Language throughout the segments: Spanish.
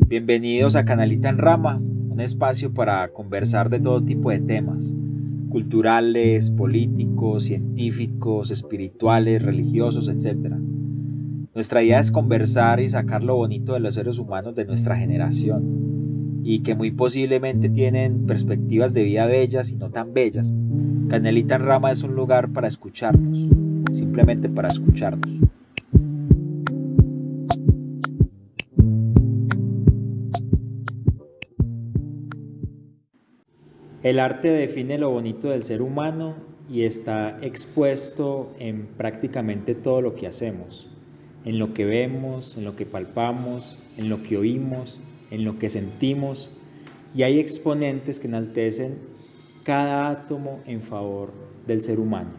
Bienvenidos a Canalita en Rama, un espacio para conversar de todo tipo de temas, culturales, políticos, científicos, espirituales, religiosos, etc. Nuestra idea es conversar y sacar lo bonito de los seres humanos de nuestra generación y que muy posiblemente tienen perspectivas de vida bellas y no tan bellas. Canalita en Rama es un lugar para escucharnos, simplemente para escucharnos. El arte define lo bonito del ser humano y está expuesto en prácticamente todo lo que hacemos, en lo que vemos, en lo que palpamos, en lo que oímos, en lo que sentimos, y hay exponentes que enaltecen cada átomo en favor del ser humano.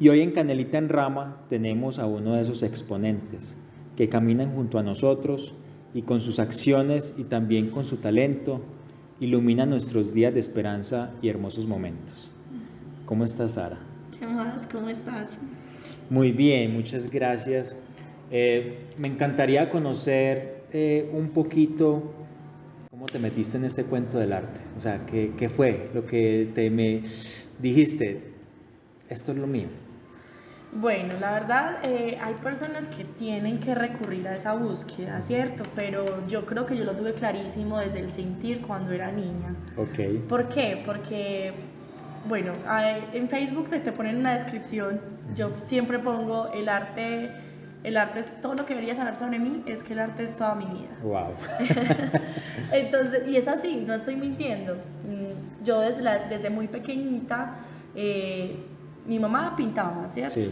Y hoy en Canalita en Rama tenemos a uno de esos exponentes que caminan junto a nosotros y con sus acciones y también con su talento ilumina nuestros días de esperanza y hermosos momentos. ¿Cómo estás, Sara? ¿Qué más? ¿Cómo estás? Muy bien, muchas gracias. Me encantaría conocer un poquito cómo te metiste en este cuento del arte. O sea, ¿qué fue lo que me dijiste? Esto es lo mío. Bueno, la verdad, hay personas que tienen que recurrir a esa búsqueda, ¿cierto? Pero yo creo que yo lo tuve clarísimo desde el sentir cuando era niña. Ok. ¿Por qué? Porque, bueno, en Facebook te ponen una descripción, yo siempre pongo el arte es todo lo que deberías saber sobre mí, es que el arte es toda mi vida. Wow. Entonces, y es así, no estoy mintiendo. Yo desde muy pequeñita, mi mamá pintaba, ¿cierto? Sí.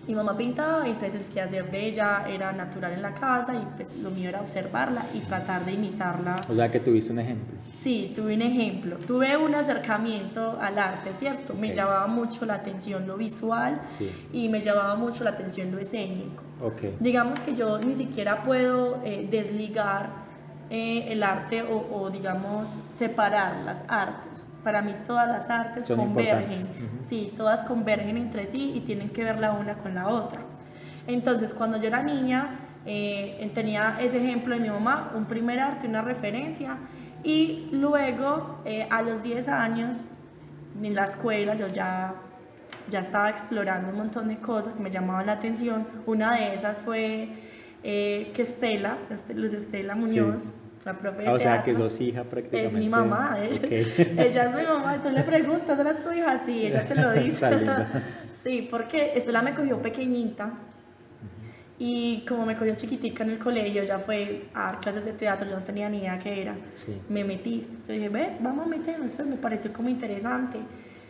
Mi mamá pintaba y pues el quehacer de ella era natural en la casa y pues lo mío era observarla y tratar de imitarla. O sea que tuviste un ejemplo. Sí, tuve un ejemplo, tuve un acercamiento al arte, ¿cierto? Me llamaba mucho la atención lo visual, sí, y me llamaba mucho la atención lo escénico. Okay. Digamos que yo ni siquiera puedo desligar el arte o digamos separar las artes. Para mí todas las artes son convergen, importantes. Sí, todas convergen entre sí y tienen que ver la una con la otra. Entonces, cuando yo era niña, tenía ese ejemplo de mi mamá, un primer arte, una referencia, y luego a los 10 años en la escuela yo ya estaba explorando un montón de cosas que me llamaban la atención. Una de esas fue que Luz Estela Muñoz, sí, la profe de teatro. O sea que sos hija prácticamente. Es mi mamá, Okay. Ella es mi mamá. Tú le preguntas, ¿eres tu hija? Sí, ella te lo dice. Sí, porque Estela me cogió pequeñita. Y como me cogió chiquitica en el colegio, ya fue a dar clases de teatro, yo no tenía ni idea qué era. Sí. Me metí. Yo dije, ve, vamos a meternos, pues me pareció como interesante.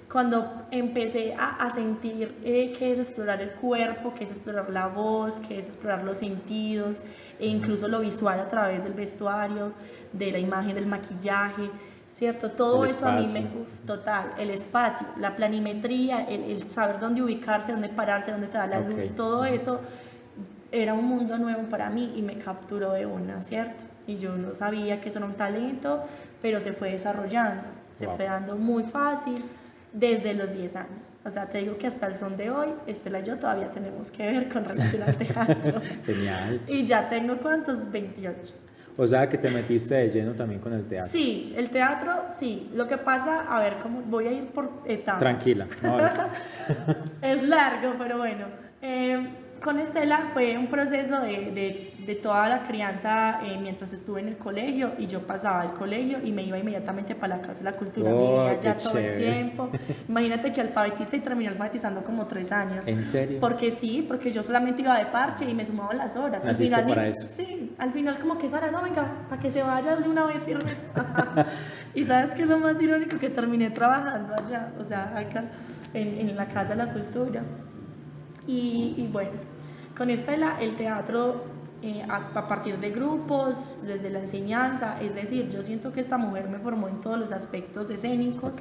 Cuando empecé a sentir que es explorar el cuerpo, que es explorar la voz, que es explorar los sentidos, e incluso lo visual a través del vestuario, de la imagen, del maquillaje, ¿cierto? Todo eso a mí me... total, el espacio, la planimetría, el saber dónde ubicarse, dónde pararse, dónde te da la luz, todo eso era un mundo nuevo para mí y me capturó de una, ¿cierto? Y yo no sabía que eso era un talento, pero se fue desarrollando, se fue dando muy fácil desde los 10 años. O sea, te digo que hasta el son de hoy, Estela y yo todavía tenemos que ver con relación al teatro. Genial. Y ya tengo, ¿cuántos? 28. O sea, que te metiste de lleno también con el teatro. Sí, el teatro, sí. Lo que pasa, a ver, cómo voy a ir por etapas. Tranquila. No, es largo, pero bueno. Con Estela fue un proceso de toda la crianza mientras estuve en el colegio, y yo pasaba al colegio y me iba inmediatamente para la Casa de la Cultura, vivía allá todo el tiempo. Imagínate que alfabeticé y terminé alfabetizando como 3 años. ¿En serio? Porque sí, porque yo solamente iba de parche y me sumaba las horas. Al final, para eso? Sí, al final como que Sara, no, venga, para que se vaya de una vez firme. Y ¿sabes qué es lo más irónico? Que terminé trabajando allá, o sea, acá en la Casa de la Cultura. Y bueno, con Estela el teatro a partir de grupos, desde la enseñanza, es decir, yo siento que esta mujer me formó en todos los aspectos escénicos.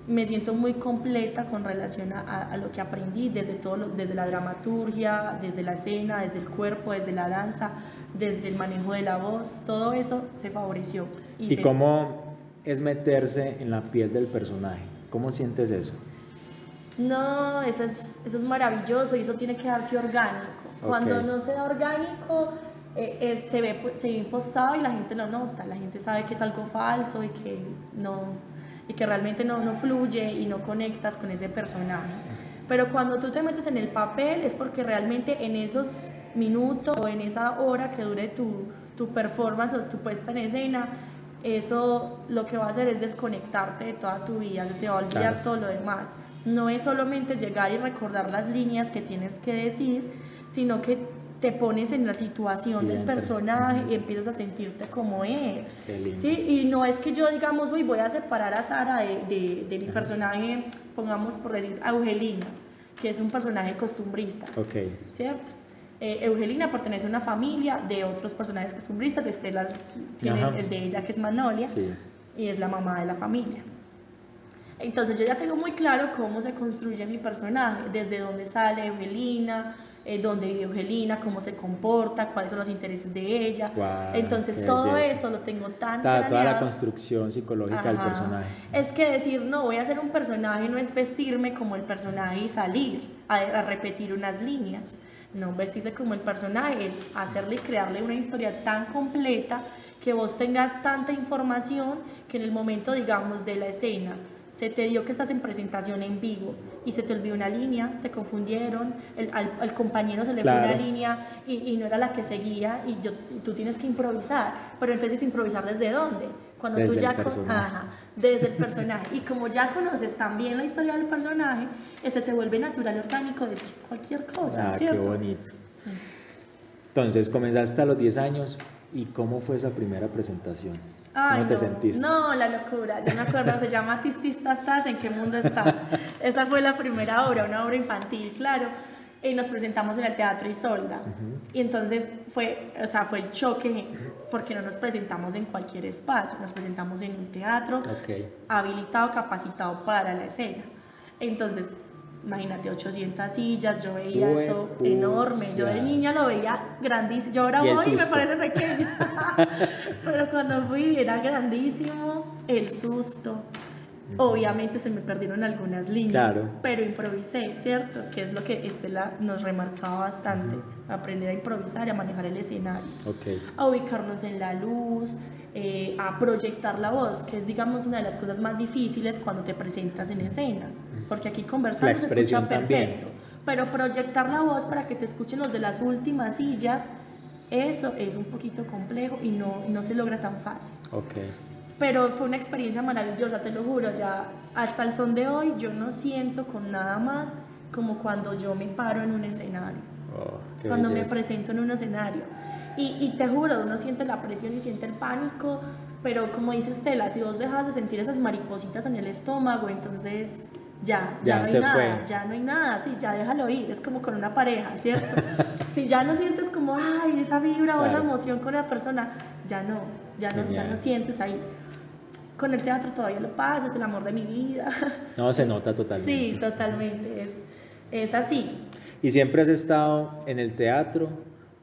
Me siento muy completa con relación a lo que aprendí, desde la dramaturgia, desde la escena, desde el cuerpo, desde la danza, desde el manejo de la voz, todo eso se favoreció. ¿Y cómo es meterse en la piel del personaje? ¿Cómo sientes eso? No, eso es maravilloso y eso tiene que darse orgánico. Cuando no se da orgánico, se ve impostado y la gente lo nota, la gente sabe que es algo falso y que realmente no fluye y no conectas con ese personaje. Pero cuando tú te metes en el papel es porque realmente en esos minutos o en esa hora que dure tu performance o tu puesta en escena, eso lo que va a hacer es desconectarte de toda tu vida, te va a olvidar todo lo demás. No es solamente llegar y recordar las líneas que tienes que decir, sino que te pones en la situación del personaje y empiezas a sentirte como él. ¿Sí? Y no es que yo, digamos, voy a separar a Sara de mi personaje, pongamos por decir, a Eugelina, que es un personaje costumbrista, ¿cierto? Eugelina pertenece a una familia de otros personajes costumbristas. Estela tiene el de ella, que es Magnolia, y es la mamá de la familia. Entonces yo ya tengo muy claro cómo se construye mi personaje, desde dónde sale Eugelina, dónde vive Eugelina, cómo se comporta, cuáles son los intereses de ella. Entonces todo eso lo tengo tan planeado. Toda la construcción psicológica del personaje. Es que decir, no, voy a hacer un personaje no es vestirme como el personaje y salir a repetir unas líneas. No, vestirse como el personaje es hacerle y crearle una historia tan completa que vos tengas tanta información que en el momento, digamos, de la escena se te dio que estás en presentación en vivo y se te olvidó una línea, te confundieron, al compañero se le fue una línea y no era la que seguía y tú tienes que improvisar, pero entonces improvisar ¿desde dónde? Cuando desde tú ya desde el personaje, y como ya conoces también la historia del personaje, se te vuelve natural, orgánico decir cualquier cosa, ¿cierto? Qué bonito. Entonces comenzaste a los 10 años y ¿cómo fue esa primera presentación? ¿Cómo te sentiste? No, la locura. Yo me acuerdo, se llama Tististas, ¿en qué mundo estás? Esa fue la primera obra, una obra infantil, claro. Y nos presentamos en el Teatro Isolda. Y entonces fue el choque, porque no nos presentamos en cualquier espacio, nos presentamos en un teatro habilitado, capacitado para la escena. Entonces, imagínate, 800 sillas, yo veía eso enorme, yo de niña lo veía grandísimo, yo ahora voy y me parece pequeña, pero cuando fui era grandísimo, el susto, obviamente se me perdieron algunas líneas, pero improvisé, ¿cierto? Que es lo que Estela nos remarcaba bastante, aprender a improvisar y a manejar el escenario, a ubicarnos en la luz, a proyectar la voz, que es, digamos, una de las cosas más difíciles cuando te presentas en escena, porque aquí conversando se escucha perfecto, pero proyectar la voz para que te escuchen los de las últimas sillas, eso es un poquito complejo y no se logra tan fácil. Pero fue una experiencia maravillosa, te lo juro, ya hasta el son de hoy yo no siento con nada más como cuando yo me paro en un escenario, cuando me presento en un escenario. Y te juro, uno siente la presión y siente el pánico, pero como dice Estela, si vos dejas de sentir esas maripositas en el estómago, entonces ya no hay nada, ya no hay nada, sí, ya déjalo ir, es como con una pareja, ¿cierto? Si ya no sientes como, ay, esa vibra o esa emoción con la persona, ya no sientes ahí. Con el teatro todavía lo paso, es el amor de mi vida. No, se nota totalmente. Sí, totalmente, es así. ¿Y siempre has estado en el teatro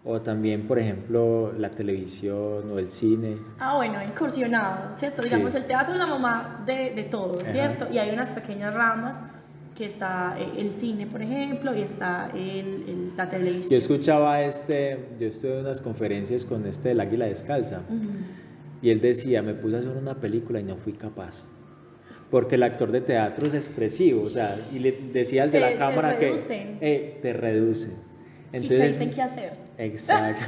o también, por ejemplo, la televisión o el cine? Bueno, he incursionado, ¿cierto? Digamos, el teatro es la mamá de todo, ¿cierto? Y hay unas pequeñas ramas, que está el cine, por ejemplo, y está la televisión. Yo escuchaba yo estuve en unas conferencias con del Águila Descalza, y él decía, me puse a hacer una película y no fui capaz. Porque el actor de teatro es expresivo, o sea, y le decía al de la cámara que te reducen. Entonces, y te dicen qué hacer. Exacto.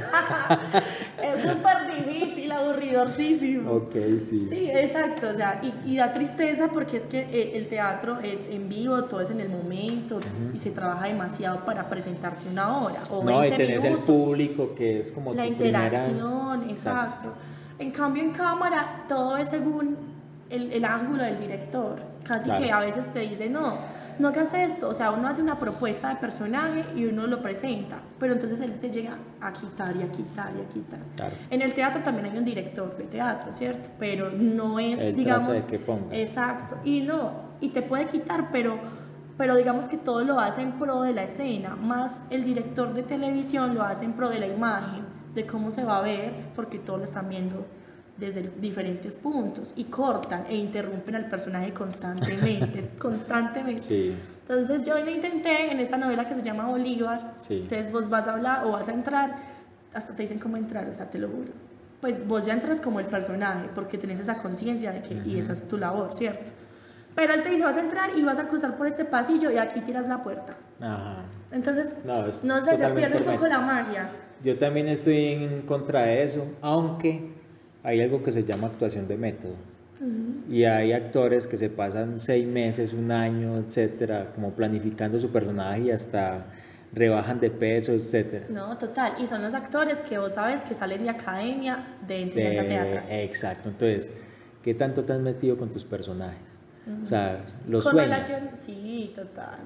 Es súper difícil, aburridorcísimo. Sí. Sí, exacto, o sea, y da tristeza porque es que el teatro es en vivo, todo es en el momento, y se trabaja demasiado para presentarte una hora o 20 y tenés minutos. El público que es como la interacción, exacto. En cambio, en cámara, todo es según el ángulo del director. Casi que a veces te dice, no hagas esto. O sea, uno hace una propuesta de personaje y uno lo presenta, pero entonces él te llega a quitar y a quitar y a quitar. En el teatro también hay un director de teatro, ¿cierto? Pero no es, él digamos, trata de que pongas. Exacto. Y te puede quitar, pero digamos que todo lo hace en pro de la escena, más el director de televisión lo hace en pro de la imagen, de cómo se va a ver, porque todos lo están viendo desde diferentes puntos y cortan e interrumpen al personaje constantemente, constantemente. Sí. Entonces yo lo intenté en esta novela que se llama Bolívar, Sí. entonces vos vas a hablar o vas a entrar, hasta te dicen cómo entrar, o sea, te lo juro. Pues vos ya entras como el personaje, porque tenés esa conciencia de que, y esa es tu labor, ¿cierto? Pero él te dice, vas a entrar y vas a cruzar por este pasillo y aquí tiras la puerta. Ajá. Entonces, No sé, se pierde un poco la magia. Yo también estoy en contra de eso, aunque hay algo que se llama actuación de método. Y hay actores que se pasan 6 meses, un año, etcétera, como planificando su personaje y hasta rebajan de peso, etcétera. No, total. Y son los actores que vos sabes que salen de academia de enseñanza teatral. Exacto. Entonces, ¿qué tanto te has metido con tus personajes? O sea, los con sueños. Sí, total.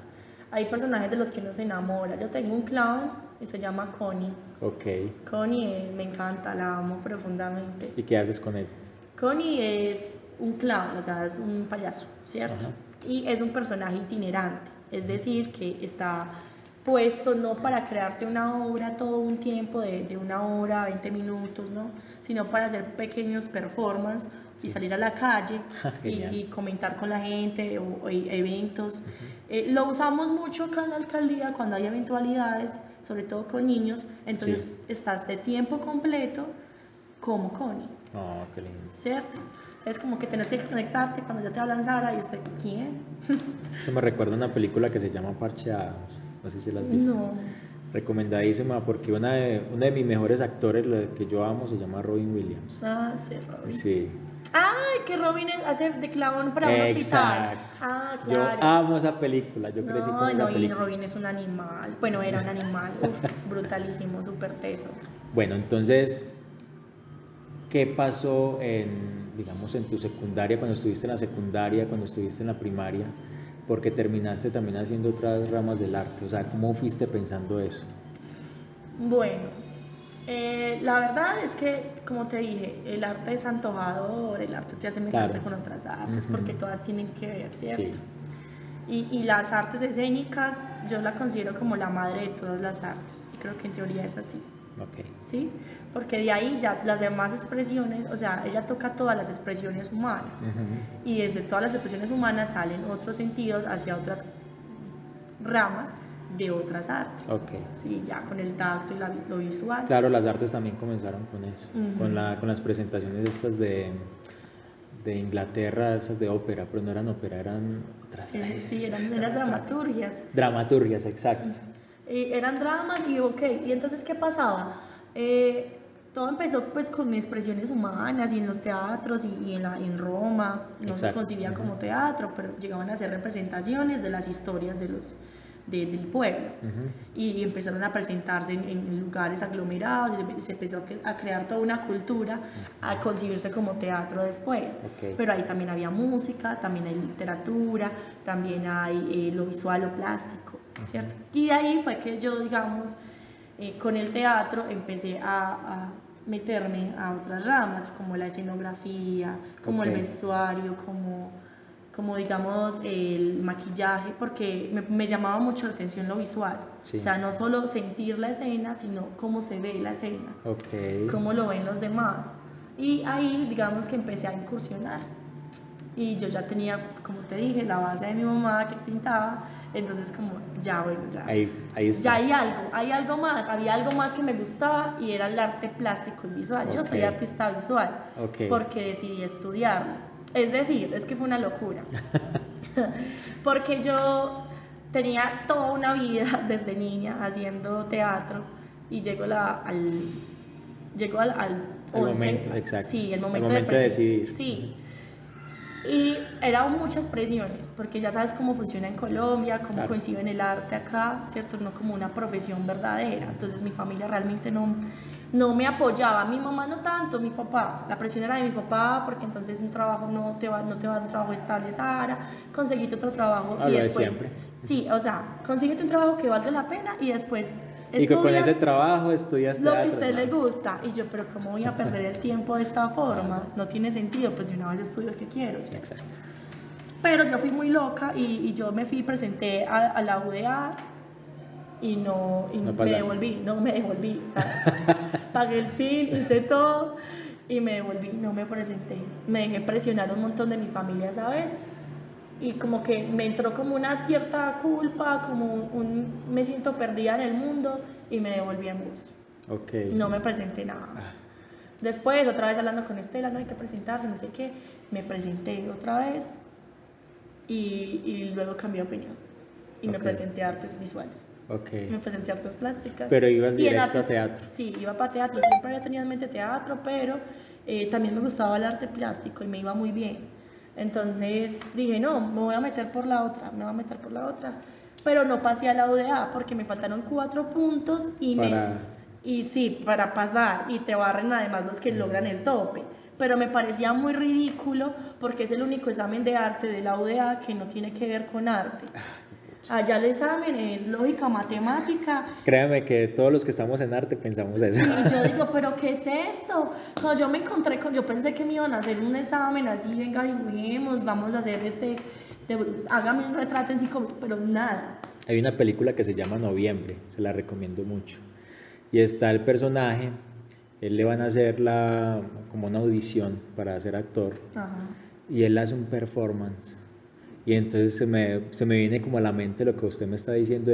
Hay personajes de los que uno se enamora. Yo tengo un clown y se llama Connie. Ok. Connie me encanta, la amo profundamente. ¿Y qué haces con ella? Connie es un clown, o sea, es un payaso, ¿cierto? Ajá. Y es un personaje itinerante, es decir, que está puesto no para crearte una obra todo un tiempo de 1 hora, 20 minutos, ¿no? Sino para hacer pequeños performances y salir a la calle y comentar con la gente o eventos. Lo usamos mucho acá en la alcaldía cuando hay eventualidades, sobre todo con niños, entonces estás de tiempo completo como Connie. Oh, qué lindo. ¿Cierto? Es como que tenés que conectarte cuando ya te hablan Sara y usted, ¿quién? Eso me recuerda una película que se llama Parcheados. No sé si la has visto. No. Recomendadísima porque uno de mis mejores actores, lo que yo amo, se llama Robin Williams. Ah, sí, Robin. Sí. Ay, que Robin hace de clown para un hospital. Ah, claro. Yo amo esa película, yo crecí con esa película. Y Robin es un animal. Bueno, era un animal, brutalísimo, súper teso. Bueno, entonces, ¿qué pasó digamos, en tu secundaria, cuando estuviste en la secundaria, cuando estuviste en la primaria? Porque terminaste también haciendo otras ramas del arte, o sea, ¿cómo fuiste pensando eso? Bueno, la verdad es que, como te dije, el arte es antojador, el arte te hace meterte con otras artes, porque todas tienen que ver, ¿cierto? Sí. Y las artes escénicas yo la considero como la madre de todas las artes, y creo que en teoría es así. Okay. ¿Sí? Porque de ahí ya las demás expresiones, o sea, ella toca todas las expresiones humanas, y desde todas las expresiones humanas salen otros sentidos hacia otras ramas de otras artes. Okay. Sí, ya con el tacto y lo visual. Claro, las artes también comenzaron con eso, con las presentaciones estas de Inglaterra, esas de ópera, pero no eran ópera, eran otras. Sí, eran dramaturgias. Dramaturgias, exacto. Eran dramas y y entonces ¿qué pasaba? Todo empezó pues con expresiones humanas y en los teatros y en Roma, no se concibía como teatro, pero llegaban a ser representaciones de las historias del pueblo y empezaron a presentarse en lugares aglomerados y se empezó a crear toda una cultura, a concebirse como teatro después. Pero ahí también había música, también hay literatura, también hay lo visual, lo plástico, ¿cierto? Y de ahí fue que yo, digamos, con el teatro empecé a meterme a otras ramas, como la escenografía, como el vestuario, como digamos el maquillaje, porque me llamaba mucho la atención lo visual. O sea, no solo sentir la escena, sino cómo se ve la escena, cómo lo ven los demás. Y ahí, digamos que empecé a incursionar. Y yo ya tenía, como te dije, la base de mi mamá que pintaba, entonces como ya, bueno, ya. Ahí está. Ya hay algo más, había algo más que me gustaba y era el arte plástico y visual. Yo soy artista visual porque decidí estudiarlo. Es decir, es que fue una locura. Porque yo tenía toda una vida desde niña haciendo teatro y llego al 11. Momento, exacto. Sí, el momento de decidir. Sí. Y eran muchas presiones, porque ya sabes cómo funciona en Colombia, cómo coincide en el arte acá, ¿cierto? No como una profesión verdadera. Entonces mi familia realmente no me apoyaba, mi mamá no tanto, mi papá, la presión era de mi papá, porque entonces un trabajo no te va a dar un trabajo estable, Sara, conseguiste otro trabajo y después, siempre. Sí, o sea, consíguete un trabajo que valga la pena y después y que con ese trabajo estudias lo que a usted le gusta. Y yo, pero ¿cómo voy a perder el tiempo de esta forma? No tiene sentido, pues de una vez estudio el que quiero, ¿sí? Exacto. Pero yo fui muy loca y yo me presenté a la UDA y me devolví, o sea, pagué el fin, hice todo y me devolví, no me presenté. Me dejé presionar un montón de mi familia esa vez y como que me entró como una cierta culpa, como me siento perdida en el mundo y me devolví en bus. Okay. No me presenté nada. Después, otra vez hablando con Estela, no hay que presentarse, no sé qué, me presenté otra vez y luego cambié de opinión y me presenté a artes visuales. Me presenté a artes plásticas. Pero ibas directo a teatro. Sí, iba para teatro, siempre había tenido en mente teatro, pero también me gustaba el arte plástico y me iba muy bien. Entonces dije, no, me voy a meter por la otra, pero no pasé a la UDA porque me faltaron 4 puntos y sí, para pasar, y te barren además los que logran el tope. Pero me parecía muy ridículo porque es el único examen de arte de la UDA que no tiene que ver con arte. Allá el examen es lógica, matemática. Créame que todos los que estamos en arte pensamos eso. Y yo digo, ¿pero qué es esto? Cuando yo me encontré con, yo pensé que me iban a hacer un examen así, venga, dibujemos, vamos a hacer hágame un retrato en 5 minutos, pero nada. Hay una película que se llama Noviembre, se la recomiendo mucho. Y está el personaje, él le van a hacer como una audición para ser actor. Ajá. Y él hace un performance. Y entonces se me viene como a la mente lo que usted me está diciendo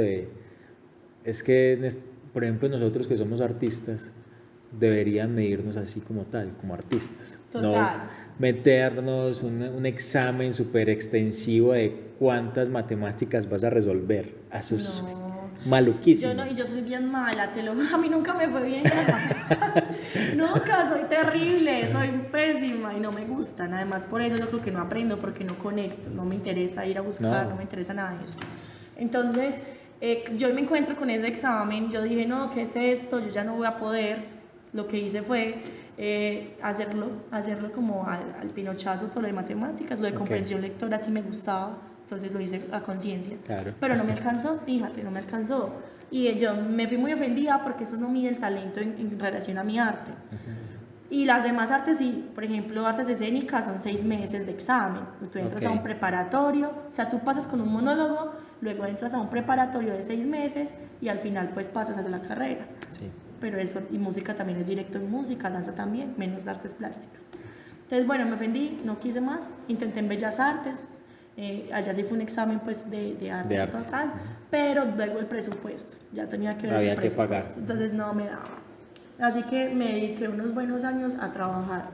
es que, por ejemplo, nosotros que somos artistas, deberían medirnos así como tal, como artistas. Total. No meternos un examen súper extensivo de cuántas matemáticas vas a resolver. Eso es maluquísimo. Yo soy bien mala, a mí nunca me fue bien. Nunca, soy terrible, soy pésima y no me gustan. Además, por eso yo creo que no aprendo, porque no conecto, no me interesa ir a buscar, no me interesa nada de eso. Entonces, yo me encuentro con ese examen, yo dije, no, ¿qué es esto? Yo ya no voy a poder. Lo que hice fue hacerlo como al pinochazo, todo lo de matemáticas, lo de comprensión lectora sí me gustaba, entonces lo hice a conciencia. Claro. Pero no me alcanzó, fíjate, no me alcanzó. Y yo me fui muy ofendida porque eso no mide el talento en relación a mi arte. Y las demás artes sí, por ejemplo, artes escénicas son 6 meses de examen. Tú entras a un preparatorio, o sea, tú pasas con un monólogo, luego entras a un preparatorio de 6 meses y al final pues pasas a la carrera. Sí. Pero eso, y música también es directo en música, danza también, menos artes plásticas. Entonces, bueno, me ofendí, no quise más, intenté en Bellas Artes, allá sí fue un examen pues de arte total, pero luego el presupuesto, ya tenía que ver ese presupuesto, que pagar. Entonces no me daba. Así que me dediqué unos buenos años a trabajar.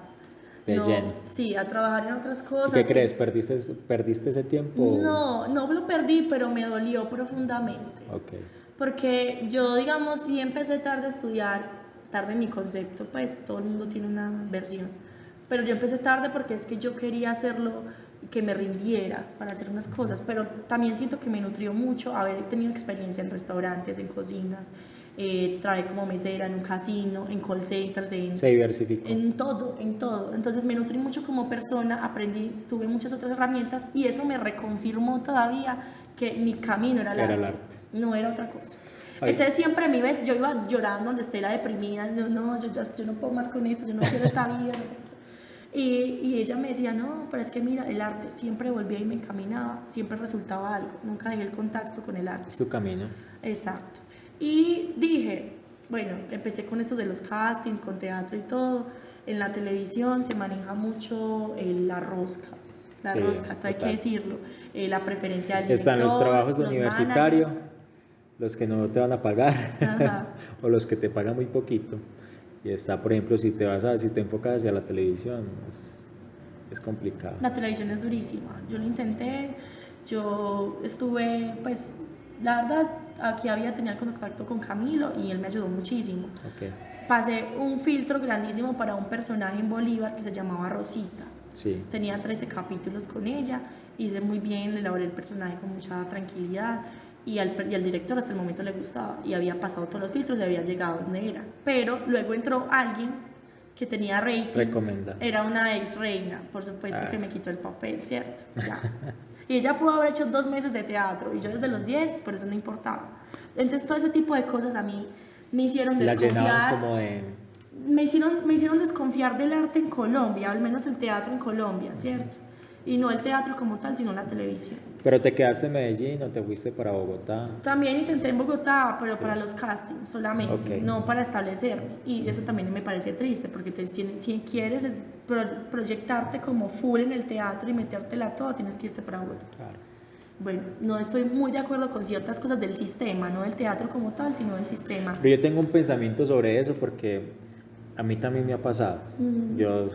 De lleno. Sí, a trabajar en otras cosas. ¿Y qué crees? ¿Perdiste ese tiempo? No lo perdí, pero me dolió profundamente. Okay. Porque yo, digamos, sí empecé tarde a estudiar, tarde en mi concepto, pues todo el mundo tiene una versión. Pero yo empecé tarde porque es que yo quería hacerlo y que me rindiera para hacer unas cosas, pero también siento que me nutrió mucho haber tenido experiencia en restaurantes, en cocinas, trabajé como mesera en un casino, en call centers, se diversificó. En todo. Entonces me nutrí mucho como persona, aprendí, tuve muchas otras herramientas y eso me reconfirmó todavía que mi camino era el arte. No era otra cosa. Entonces siempre me ves, yo iba llorando donde esté la deprimida, yo no puedo más con esto, yo no quiero esta vida. Y ella me decía, no, pero es que mira, el arte siempre volvía y me encaminaba, siempre resultaba algo, nunca dejé el contacto con el arte. Es tu camino. Exacto. Y dije, bueno, empecé con esto de los castings, con teatro y todo. En la televisión se maneja mucho la rosca. La rosca, hay que decirlo. La preferencia del director. Están los trabajos universitarios, los que no te van a pagar o los que te pagan muy poquito. Y está, por ejemplo, si te enfocas hacia la televisión, es complicado. La televisión es durísima. Yo lo intenté, yo estuve, pues, la verdad, aquí tenía contacto con Camilo y él me ayudó muchísimo. Pasé un filtro grandísimo para un personaje en Bolívar que se llamaba Rosita. Sí. Tenía 13 capítulos con ella, hice muy bien, le elaboré el personaje con mucha tranquilidad y al director hasta el momento le gustaba y había pasado todos los filtros y había llegado donde era. Pero luego entró alguien que tenía rating. Recomenda. Era una ex reina, por supuesto que me quitó el papel, ¿cierto? Ya. Y ella pudo haber hecho 2 meses de teatro y yo desde los 10, por eso no importaba. Entonces todo ese tipo de cosas a mí me hicieron desconfiar. Me hicieron desconfiar del arte en Colombia, al menos el teatro en Colombia, ¿cierto? Y no el teatro como tal, sino la televisión. ¿Pero te quedaste en Medellín o te fuiste para Bogotá? También intenté en Bogotá, pero Sí. para los castings solamente, Ok. no para establecerme. Y eso también me parece triste, porque si quieres proyectarte como full en el teatro y metértela todo, tienes que irte para Bogotá. Claro. Bueno, no estoy muy de acuerdo con ciertas cosas del sistema, no del teatro como tal, sino del sistema. Pero yo tengo un pensamiento sobre eso porque a mí también me ha pasado. Yo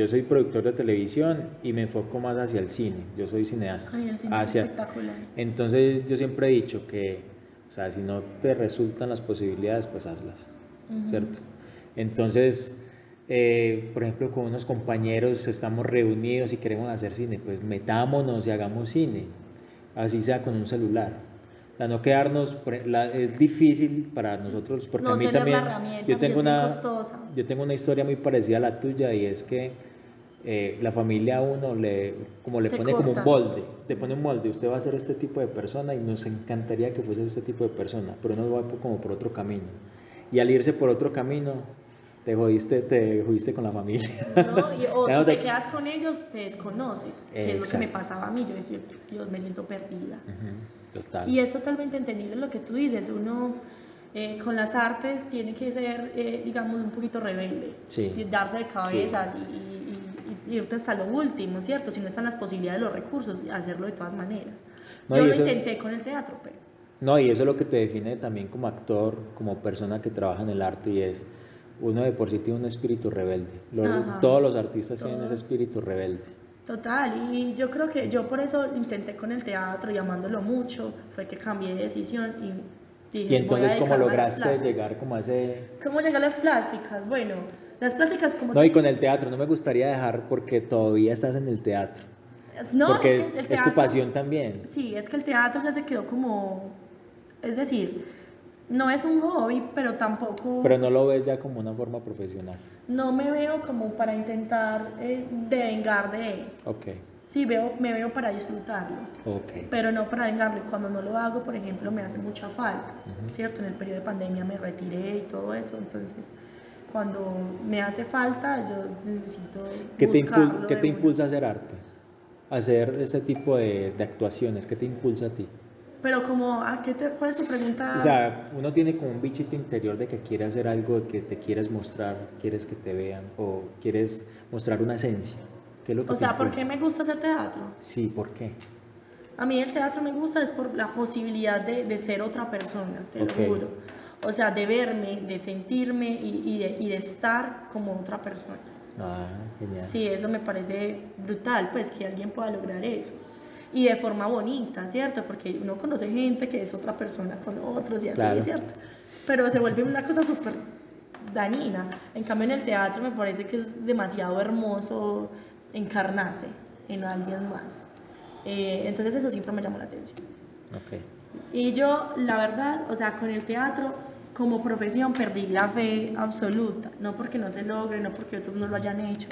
soy productor de televisión y me enfoco más hacia el cine. Yo soy cineasta. Ay, el cine es espectacular. Entonces yo siempre he dicho que, o sea, si no te resultan las posibilidades, pues hazlas, ¿cierto? Entonces, por ejemplo, con unos compañeros estamos reunidos y queremos hacer cine, pues metámonos y hagamos cine, así sea con un celular. O sea, no quedarnos, es difícil para nosotros, porque no a mí tener también, la herramienta, es bien costosa. yo tengo una historia muy parecida a la tuya y es que la familia a uno le pone como un molde, te pone un molde, usted va a ser este tipo de persona y nos encantaría que fuese este tipo de persona, pero uno va como por otro camino. Y al irse por otro camino, te jodiste con la familia. No, o si te quedas con ellos, te desconoces, que es lo que me pasaba a mí. Yo decía, Dios, me siento perdida. Total. Y es totalmente entendible lo que tú dices. Uno con las artes tiene que ser, digamos, un poquito rebelde, Sí. darse de cabezas y irte hasta lo último, ¿cierto? Si no están las posibilidades, los recursos, hacerlo de todas maneras. No, yo lo intenté con el teatro, pero... No, y eso es lo que te define también como actor, como persona que trabaja en el arte, y es uno de por sí tiene un espíritu rebelde. Todos los artistas tienen ese espíritu rebelde. Total, y yo creo que yo por eso intenté con el teatro y amándolo mucho, fue que cambié de decisión y dije, y entonces, voy a ¿cómo lograste llegar como a ese...? ¿Cómo llegar a las plásticas? Bueno, las plásticas como... No, y con el teatro, no me gustaría dejar porque todavía estás en el teatro. No, porque es que el teatro, es tu pasión también. Sí, es que el teatro ya se quedó como... Es decir, no es un hobby, pero tampoco... Pero no lo ves ya como una forma profesional. No me veo como para intentar devengar de él. Ok. Sí, me veo para disfrutarlo, pero no para vengarlo. Y cuando no lo hago, por ejemplo, me hace mucha falta, ¿cierto? En el periodo de pandemia me retiré y todo eso, entonces cuando me hace falta, yo necesito buscarlo. ¿Qué te impulsa a hacer arte? A hacer ese tipo de actuaciones, ¿qué te impulsa a ti? Pero como, ¿cuál es tu pregunta? O sea, uno tiene como un bichito interior de que quiere hacer algo, de que te quieres mostrar, quieres que te vean o quieres mostrar una esencia. ¿Qué es lo que O sea, ¿por qué me gusta hacer teatro? Sí, ¿por qué? A mí el teatro me gusta es por la posibilidad de ser otra persona, te lo juro. O sea, de verme, de sentirme y de estar como otra persona. Ah, genial. Sí, eso me parece brutal, pues que alguien pueda lograr eso. Y de forma bonita, ¿cierto? Porque uno conoce gente que es otra persona con otros y así, claro, ¿cierto? Pero se vuelve una cosa súper dañina. En cambio, en el teatro me parece que es demasiado hermoso encarnarse en alguien más. Entonces eso siempre me llamó la atención. Okay. Y yo, la verdad, o sea, con el teatro como profesión perdí la fe absoluta, no porque no se logre, no porque otros no lo hayan hecho,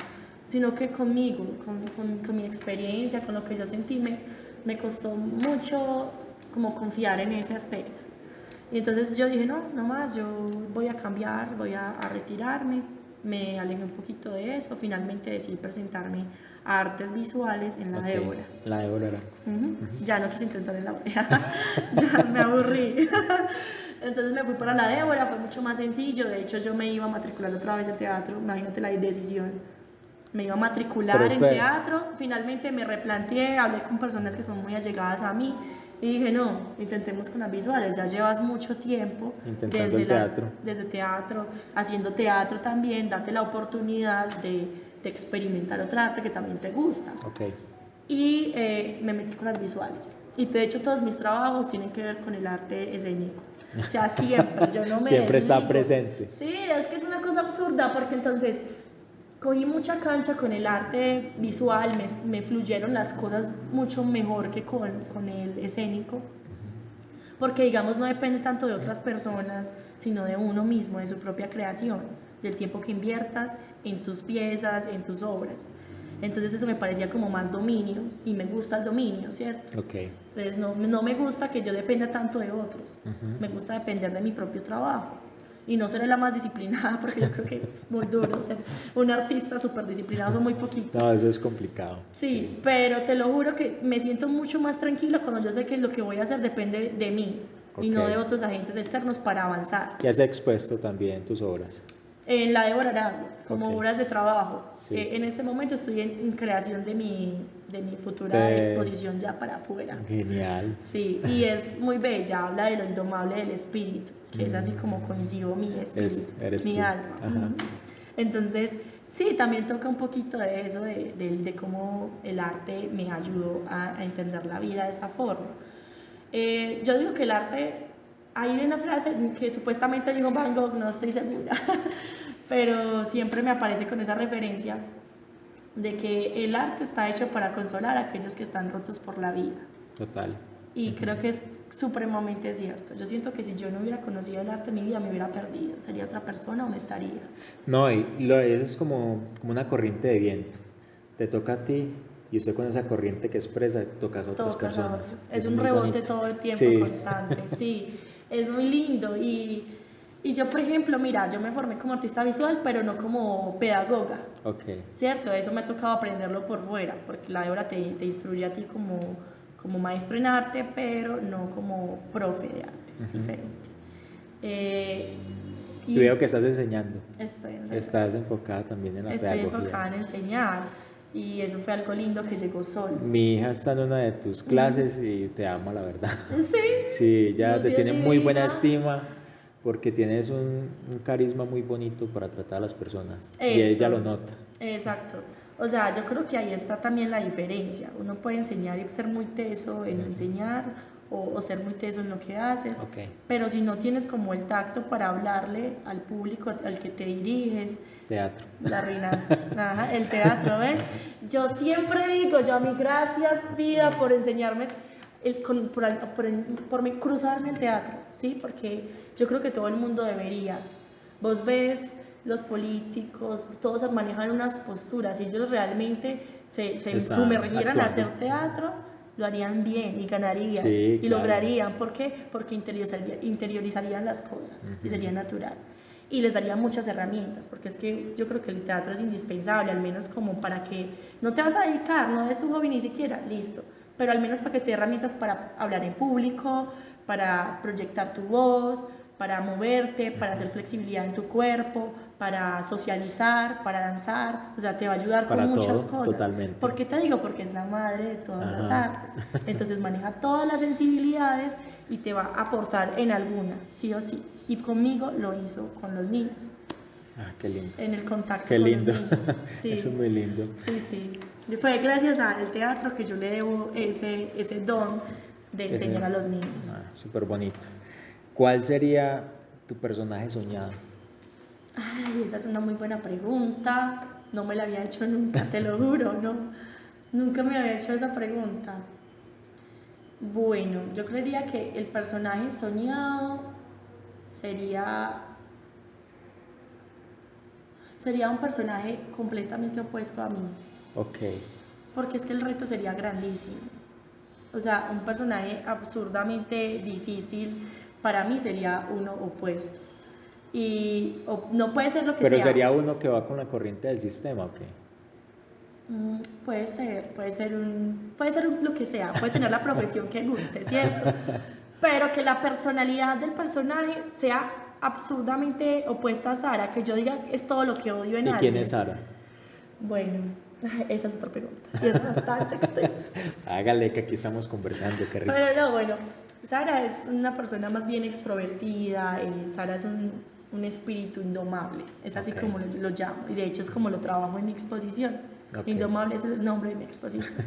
sino que conmigo, con mi experiencia, con lo que yo sentí, me costó mucho como confiar en ese aspecto. Y entonces yo dije, no más, yo voy a cambiar, voy a retirarme, me alejé un poquito de eso, finalmente decidí presentarme a artes visuales en la Débora. La Débora era. Ya no quise intentar en la Débora, ya me aburrí. Entonces me fui para la Débora, fue mucho más sencillo, de hecho yo me iba a matricular otra vez en teatro, imagínate la decisión. Me iba a matricular en teatro, finalmente me replanteé, hablé con personas que son muy allegadas a mí y dije, no, intentemos con las visuales, ya llevas mucho tiempo desde teatro, haciendo teatro también, date la oportunidad de experimentar otra arte que también te gusta. Okay. Y me metí con las visuales. Y de hecho todos mis trabajos tienen que ver con el arte escénico. O sea, siempre, yo no me siempre está presente. Sí, es que es una cosa absurda porque entonces cogí mucha cancha con el arte visual, me fluyeron las cosas mucho mejor que con el escénico, porque digamos no depende tanto de otras personas, sino de uno mismo, de su propia creación, del tiempo que inviertas en tus piezas, en tus obras. Entonces eso me parecía como más dominio y me gusta el dominio, ¿cierto? Okay. Entonces no me gusta que yo dependa tanto de otros, me gusta depender de mi propio trabajo. y no seré la más disciplinada porque yo creo que es muy duro ser un artista súper disciplinado, son muy poquitos. No, eso es complicado. Sí, pero te lo juro que me siento mucho más tranquila cuando yo sé que lo que voy a hacer depende de mí y no de otros agentes externos para avanzar. ¿Qué has expuesto también tus obras? En la Débora Arango, como obras de trabajo. Sí. En este momento estoy en creación de mi futura exposición ya para afuera. Genial. Sí, y es muy bella, habla de lo indomable del espíritu, que es así como coincido mi espíritu, mi alma. Ajá. Entonces, sí, también toca un poquito de eso, de cómo el arte me ayudó a entender la vida de esa forma. Yo digo que el arte, hay una frase que supuestamente dijo Van Gogh, no estoy segura, pero siempre me aparece con esa referencia de que el arte está hecho para consolar a aquellos que están rotos por la vida. Total. Y creo que es supremamente cierto. Yo siento que si yo no hubiera conocido el arte en mi vida, me hubiera perdido. Sería otra persona o me estaría. No, eso es como una corriente de viento. Te toca a ti y usted con esa corriente que expresa tocas a otras personas. Es un rebote bonito. Todo el tiempo, sí. Constante. Sí, es muy lindo. Y yo, por ejemplo, mira, yo me formé como artista visual, pero no como pedagoga. Okay. ¿Cierto? Eso me ha tocado aprenderlo por fuera, porque la Débora te instruye a ti como maestro en arte, pero no como profe de arte, es diferente. Y veo que estás enseñando. Estoy enseñando. Estás enfocada también en la pedagogía. Estoy enfocada en enseñar y eso fue algo lindo que llegó solo. Mi hija está en una de tus clases y te ama, la verdad. ¿Sí? Sí, ella te tiene muy buena estima porque tienes un carisma muy bonito para tratar a las personas. Eso. Y ella lo nota. Exacto. O sea, yo creo que ahí está también la diferencia. Uno puede enseñar y ser muy teso en enseñar o ser muy teso en lo que haces, pero si no tienes como el tacto para hablarle al público al que te diriges, teatro. La arruinaste. Ajá, el teatro, ¿ves? Yo siempre digo, yo a mí gracias vida por enseñarme, por cruzarme el teatro, ¿sí? Porque yo creo que todo el mundo debería. Vos ves los políticos, todos manejan unas posturas y ellos realmente se sumergieran a hacer teatro, lo harían bien y ganarían y lograrían. ¿Por qué? Porque interiorizarían las cosas y sería natural. Y les daría muchas herramientas, porque es que yo creo que el teatro es indispensable, al menos como para que no te vas a dedicar, no es tu hobby ni siquiera, listo, pero al menos para que te dé herramientas para hablar en público, para proyectar tu voz, para moverte, para hacer flexibilidad en tu cuerpo, para socializar, para danzar, o sea, te va a ayudar con muchas cosas. Totalmente. ¿Por qué te digo? Porque es la madre de todas las artes, entonces maneja todas las sensibilidades y te va a aportar en alguna, sí o sí. Y conmigo lo hizo con los niños. Ah, qué lindo. En el contacto con los niños. Sí. Eso es muy lindo. Sí, sí. Fue gracias al teatro que yo le debo ese don de enseñar a los niños. Ah, súper bonito. ¿Cuál sería tu personaje soñado? Ay, esa es una muy buena pregunta. No me la había hecho nunca, te lo juro, ¿no? Nunca me había hecho esa pregunta. Bueno, yo creería que el personaje soñado sería un personaje completamente opuesto a mí. Ok. Porque es que el reto sería grandísimo. O sea, un personaje absurdamente difícil para mí sería uno opuesto. Y no puede ser lo que sea. Pero sería uno que va con la corriente del sistema, ¿ok? Puede ser lo que sea, puede tener la profesión que guste, ¿cierto? Pero que la personalidad del personaje sea absurdamente opuesta a Sara, que yo diga es todo lo que odio en alguien. ¿Y quién es Sara? Bueno, esa es otra pregunta y es bastante extensa. Hágale, que aquí estamos conversando, qué rico. Pero no, bueno, Sara es una persona más bien extrovertida, Sara es un espíritu indomable, es así como lo llamo, y de hecho es como lo trabajo en mi exposición. Indomable es el nombre de mi exposición.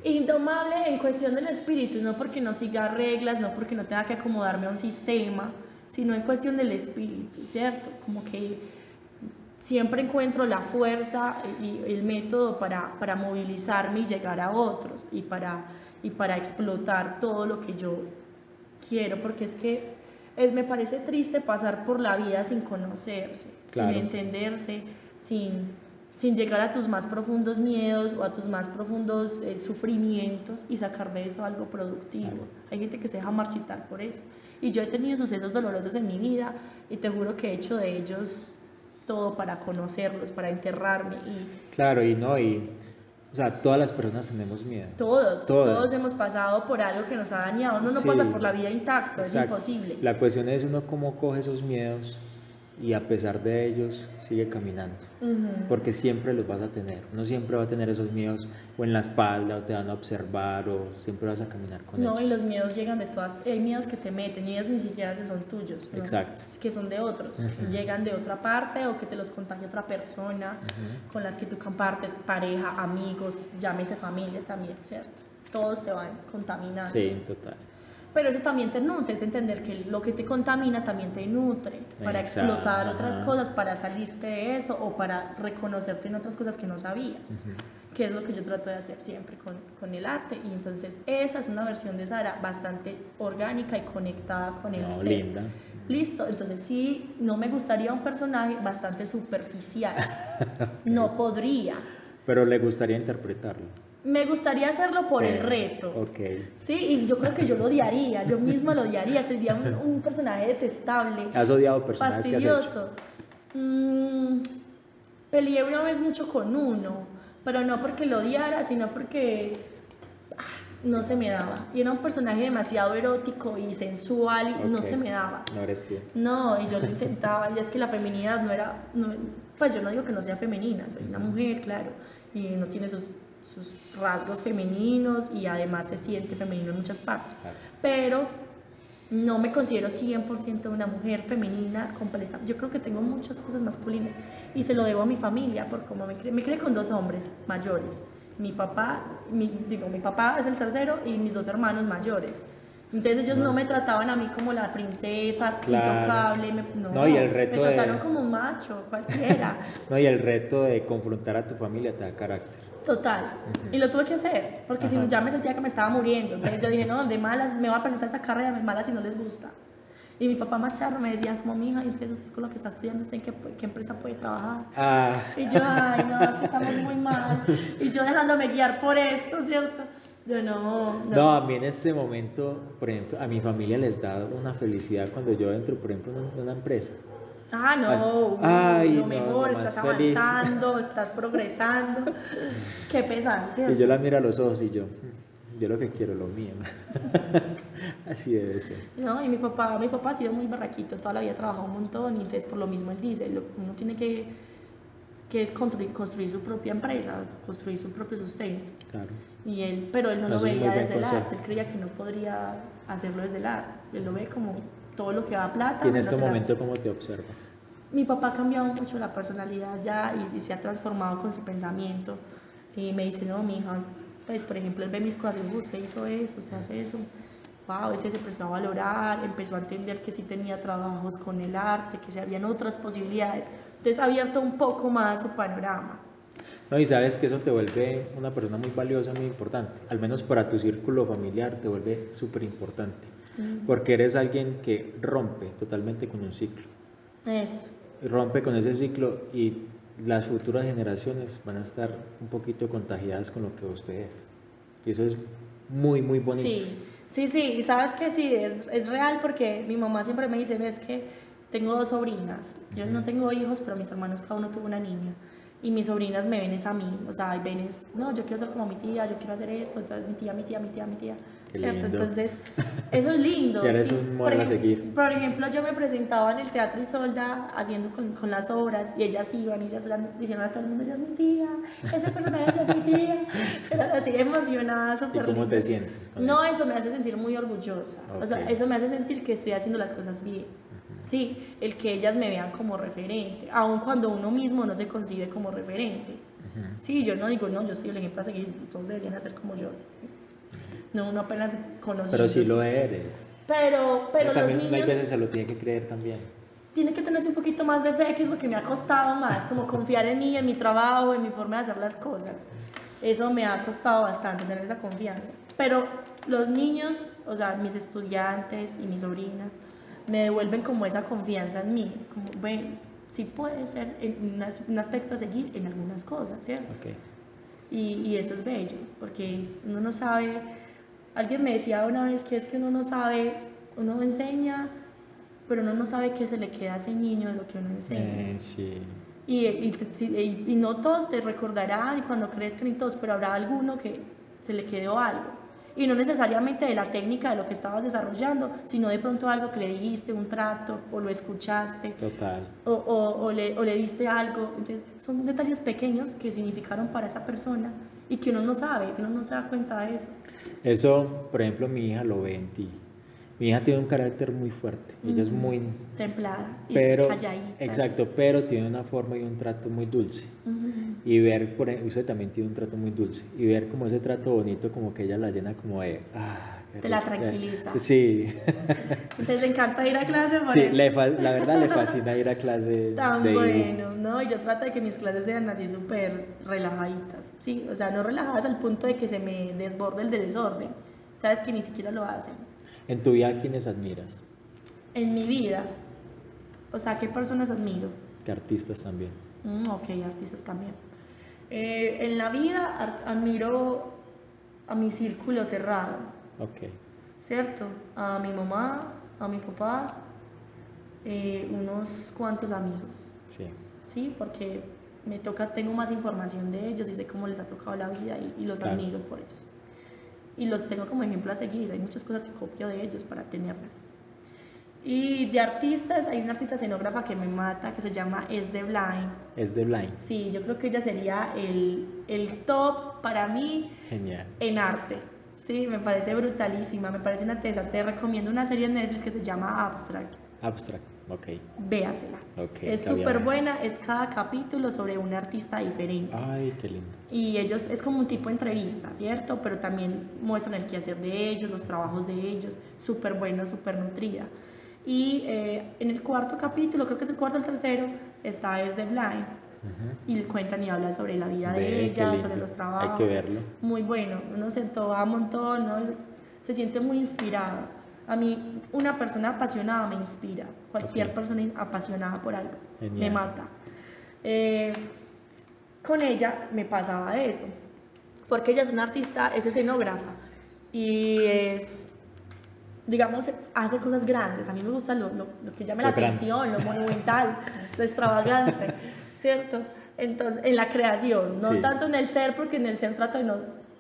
Indomable en cuestión del espíritu, no porque no siga reglas, no porque no tenga que acomodarme a un sistema, sino en cuestión del espíritu, ¿cierto? Como que siempre encuentro la fuerza y el método para movilizarme y llegar a otros y para explotar todo lo que yo quiero, porque es que me parece triste pasar por la vida sin conocerse, sin entenderse, sin sin llegar a tus más profundos miedos o a tus más profundos sufrimientos y sacar de eso algo productivo. Claro. Hay gente que se deja marchitar por eso. Y yo he tenido sucesos dolorosos en mi vida y te juro que he hecho de ellos todo para conocerlos, para enterrarme. Claro, o sea, todas las personas tenemos miedo. Todos hemos pasado por algo que nos ha dañado. Uno no pasa por la vida intacto, exacto. Es imposible. La cuestión es uno cómo coge esos miedos y a pesar de ellos sigue caminando, porque siempre los vas a tener. Uno siempre va a tener esos miedos o en la espalda o te van a observar o siempre vas a caminar con ellos. No, y los miedos llegan de todas, hay miedos que te meten y ellos ni siquiera son tuyos, ¿no? Exacto. Que son de otros, llegan de otra parte o que te los contagia otra persona con las que tú compartes, pareja, amigos, llámese familia también, ¿cierto? Todos te van contaminando. Sí, total. Pero eso también te nutre, es entender que lo que te contamina también te nutre para explotar otras cosas, para salirte de eso o para reconocerte en otras cosas que no sabías, que es lo que yo trato de hacer siempre con el arte. Y entonces esa es una versión de Sara bastante orgánica y conectada con el ser. Linda. Listo, entonces sí, no me gustaría un personaje bastante superficial, no podría. Pero le gustaría interpretarlo. Me gustaría hacerlo por el reto. Okay. Sí, y yo creo que yo lo odiaría, yo misma lo odiaría, sería un personaje detestable. ¿Has odiado personajes fastidioso. Que has hecho? Peleé una vez mucho con uno, pero no porque lo odiara, sino porque no se me daba. Y era un personaje demasiado erótico y sensual y no se me daba. No eres tú. No, y yo lo intentaba, y es que la feminidad no era, pues yo no digo que no sea femenina, soy una mujer, claro, y no tiene sus rasgos femeninos y además se siente femenino en muchas partes, claro. Pero no me considero 100% una mujer femenina completa. Yo creo que tengo muchas cosas masculinas y se lo debo a mi familia por cómo me crié con 2 hombres mayores. Mi papá es el tercero y mis 2 hermanos mayores. Entonces ellos no me trataban a mí como la princesa, intocable, y el reto me trataron como un macho, cualquiera. Y el reto de confrontar a tu familia te da carácter. Total, y lo tuve que hacer, porque si no ya me sentía que me estaba muriendo. Entonces yo dije, no, de malas, me voy a presentar esa carrera de malas si no les gusta. Y mi papá más charro me decía, como mi hija, entonces usted con lo que está estudiando, ¿usted en qué empresa puede trabajar? Y yo, ay, no, es que estamos muy mal. Y yo dejándome guiar por esto, ¿cierto? Yo no, a mí en este momento, por ejemplo, a mi familia les da una felicidad cuando yo entro, por ejemplo, en una empresa. Lo mejor, estás avanzando, estás progresando. Qué pesado, ¿cierto? Y yo la miro a los ojos y yo lo que quiero, lo mío. Así debe ser. No, y mi papá ha sido muy barraquito, toda la vida ha trabajado un montón y entonces por lo mismo él dice, uno tiene que es construir su propia empresa, construir su propio sustento. Claro. Pero él no lo veía desde el arte, él creía que no podría hacerlo desde el arte, él lo ve como todo lo que va a plata. ¿Y en este momento cómo te observa? Mi papá ha cambiado mucho la personalidad ya y se ha transformado con su pensamiento. Y me dice, no, mi hija, pues por ejemplo, él ve mis cosas y dice, usted hizo eso, usted hace eso. Wow, entonces empezó a valorar, empezó a entender que sí tenía trabajos con el arte, que sí habían otras posibilidades. Entonces ha abierto un poco más su panorama. No, y sabes que eso te vuelve una persona muy valiosa, muy importante. Al menos para tu círculo familiar te vuelve súper importante. Porque eres alguien que rompe totalmente con un ciclo. Eso. Rompe con ese ciclo y las futuras generaciones van a estar un poquito contagiadas con lo que usted es. Y eso es muy, muy bonito. Sí, y sabes que sí, es real porque mi mamá siempre me dice, ves que tengo 2 sobrinas. Yo no tengo hijos, pero mis hermanos cada uno tuvo una niña. Y mis sobrinas me ven a mí, o sea, no, yo quiero ser como mi tía, yo quiero hacer esto, entonces mi tía, Qué ¿cierto? lindo. Entonces, eso es lindo. Y eres un modelo a seguir. Por ejemplo, yo me presentaba en el Teatro Isolda haciendo con las obras y ellas iban y ellas diciendo a todo el mundo, ella es mi tía, ese personaje ya es mi tía. Eran así emocionadas, súper. ¿Y cómo te sientes con No, eso me hace sentir muy orgullosa, Okay. O sea, eso me hace sentir que estoy haciendo las cosas bien. Sí, el que ellas me vean como referente, aun cuando uno mismo no se concibe como referente. Sí, yo no digo, no, yo soy el ejemplo a seguir, todos deberían hacer como yo. No, uno apenas conoce. Pero sí lo eres. Pero también los niños... hay veces se lo tiene que creer también. Tiene que tenerse un poquito más de fe, que es lo que me ha costado más, como confiar en mí, en mi trabajo, en mi forma de hacer las cosas. Eso me ha costado bastante, tener esa confianza. Pero los niños, o sea, mis estudiantes y mis sobrinas, me devuelven como esa confianza en mí, como, ven, sí puede ser un aspecto a seguir en algunas cosas, ¿cierto? Okay. Y eso es bello, porque uno no sabe, alguien me decía una vez que es que uno no sabe, uno enseña, pero uno no sabe qué se le queda a ese niño de lo que uno enseña. Sí. Y no todos te recordarán y cuando crezcan y todos, pero habrá alguno que se le quedó algo. Y no necesariamente de la técnica de lo que estabas desarrollando, sino de pronto algo que le dijiste, un trato, o lo escuchaste. Total. O le diste algo. Entonces, son detalles pequeños que significaron para esa persona y que uno no sabe, que uno no se da cuenta de eso. Eso, por ejemplo, mi hija lo ve en ti. Mi hija tiene un carácter muy fuerte, ella es muy templada, pero, calladita. Exacto, pero tiene una forma y un trato muy dulce. Y ver, por ejemplo, usted también tiene un trato muy dulce, y ver como ese trato bonito, como que ella la llena como de... Te la tranquiliza. Sí. Entonces, ¿te encanta ir a clase? Sí, la verdad le fascina ir a clase tan de bueno, ¿no? Y yo trato de que mis clases sean así súper relajaditas, ¿sí? O sea, no relajadas al punto de que se me desborde el de desorden. Sabes que ni siquiera lo hacen. ¿En tu vida a quiénes admiras? En mi vida, o sea, ¿qué personas admiro? ¿Qué artistas también? Ok, artistas también. En la vida admiro a mi círculo cerrado. Ok. ¿Cierto? A mi mamá, a mi papá, unos cuantos amigos. Sí. Sí, porque tengo más información de ellos y sé cómo les ha tocado la vida y los Claro. admiro por eso. Y los tengo como ejemplo a seguir. Hay muchas cosas que copio de ellos para tenerlas. Y de artistas, hay una artista escenógrafa que me mata, que se llama Esde Blind. Esde Blind. Sí, yo creo que ella sería el top para mí. Genial. En arte. Sí, me parece brutalísima, me parece una tesa. Te recomiendo una serie en Netflix que se llama Abstract. Abstract, ok. Véasela. Okay, es súper buena, es cada capítulo sobre un artista diferente. Ay, qué lindo. Y ellos, es como un tipo de entrevista, ¿cierto? Pero también muestran el quehacer de ellos, los trabajos de ellos. Súper bueno, súper nutrida. Y en el cuarto capítulo, creo que es el cuarto o el tercero, está Esde Blind. Y cuentan y hablan sobre la vida de ella, sobre los trabajos. Hay que verlo. Muy bueno, uno se entona un montón, ¿no? Se siente muy inspirado. A mí, una persona apasionada me inspira. Cualquier persona apasionada por algo me mata. Con ella me pasaba eso, porque ella es una artista, es escenógrafa y digamos, hace cosas grandes. A mí me gusta lo que llame la atención, lo monumental, lo extravagante, ¿cierto? Entonces, en la creación, no tanto en el ser, porque en el ser trato de no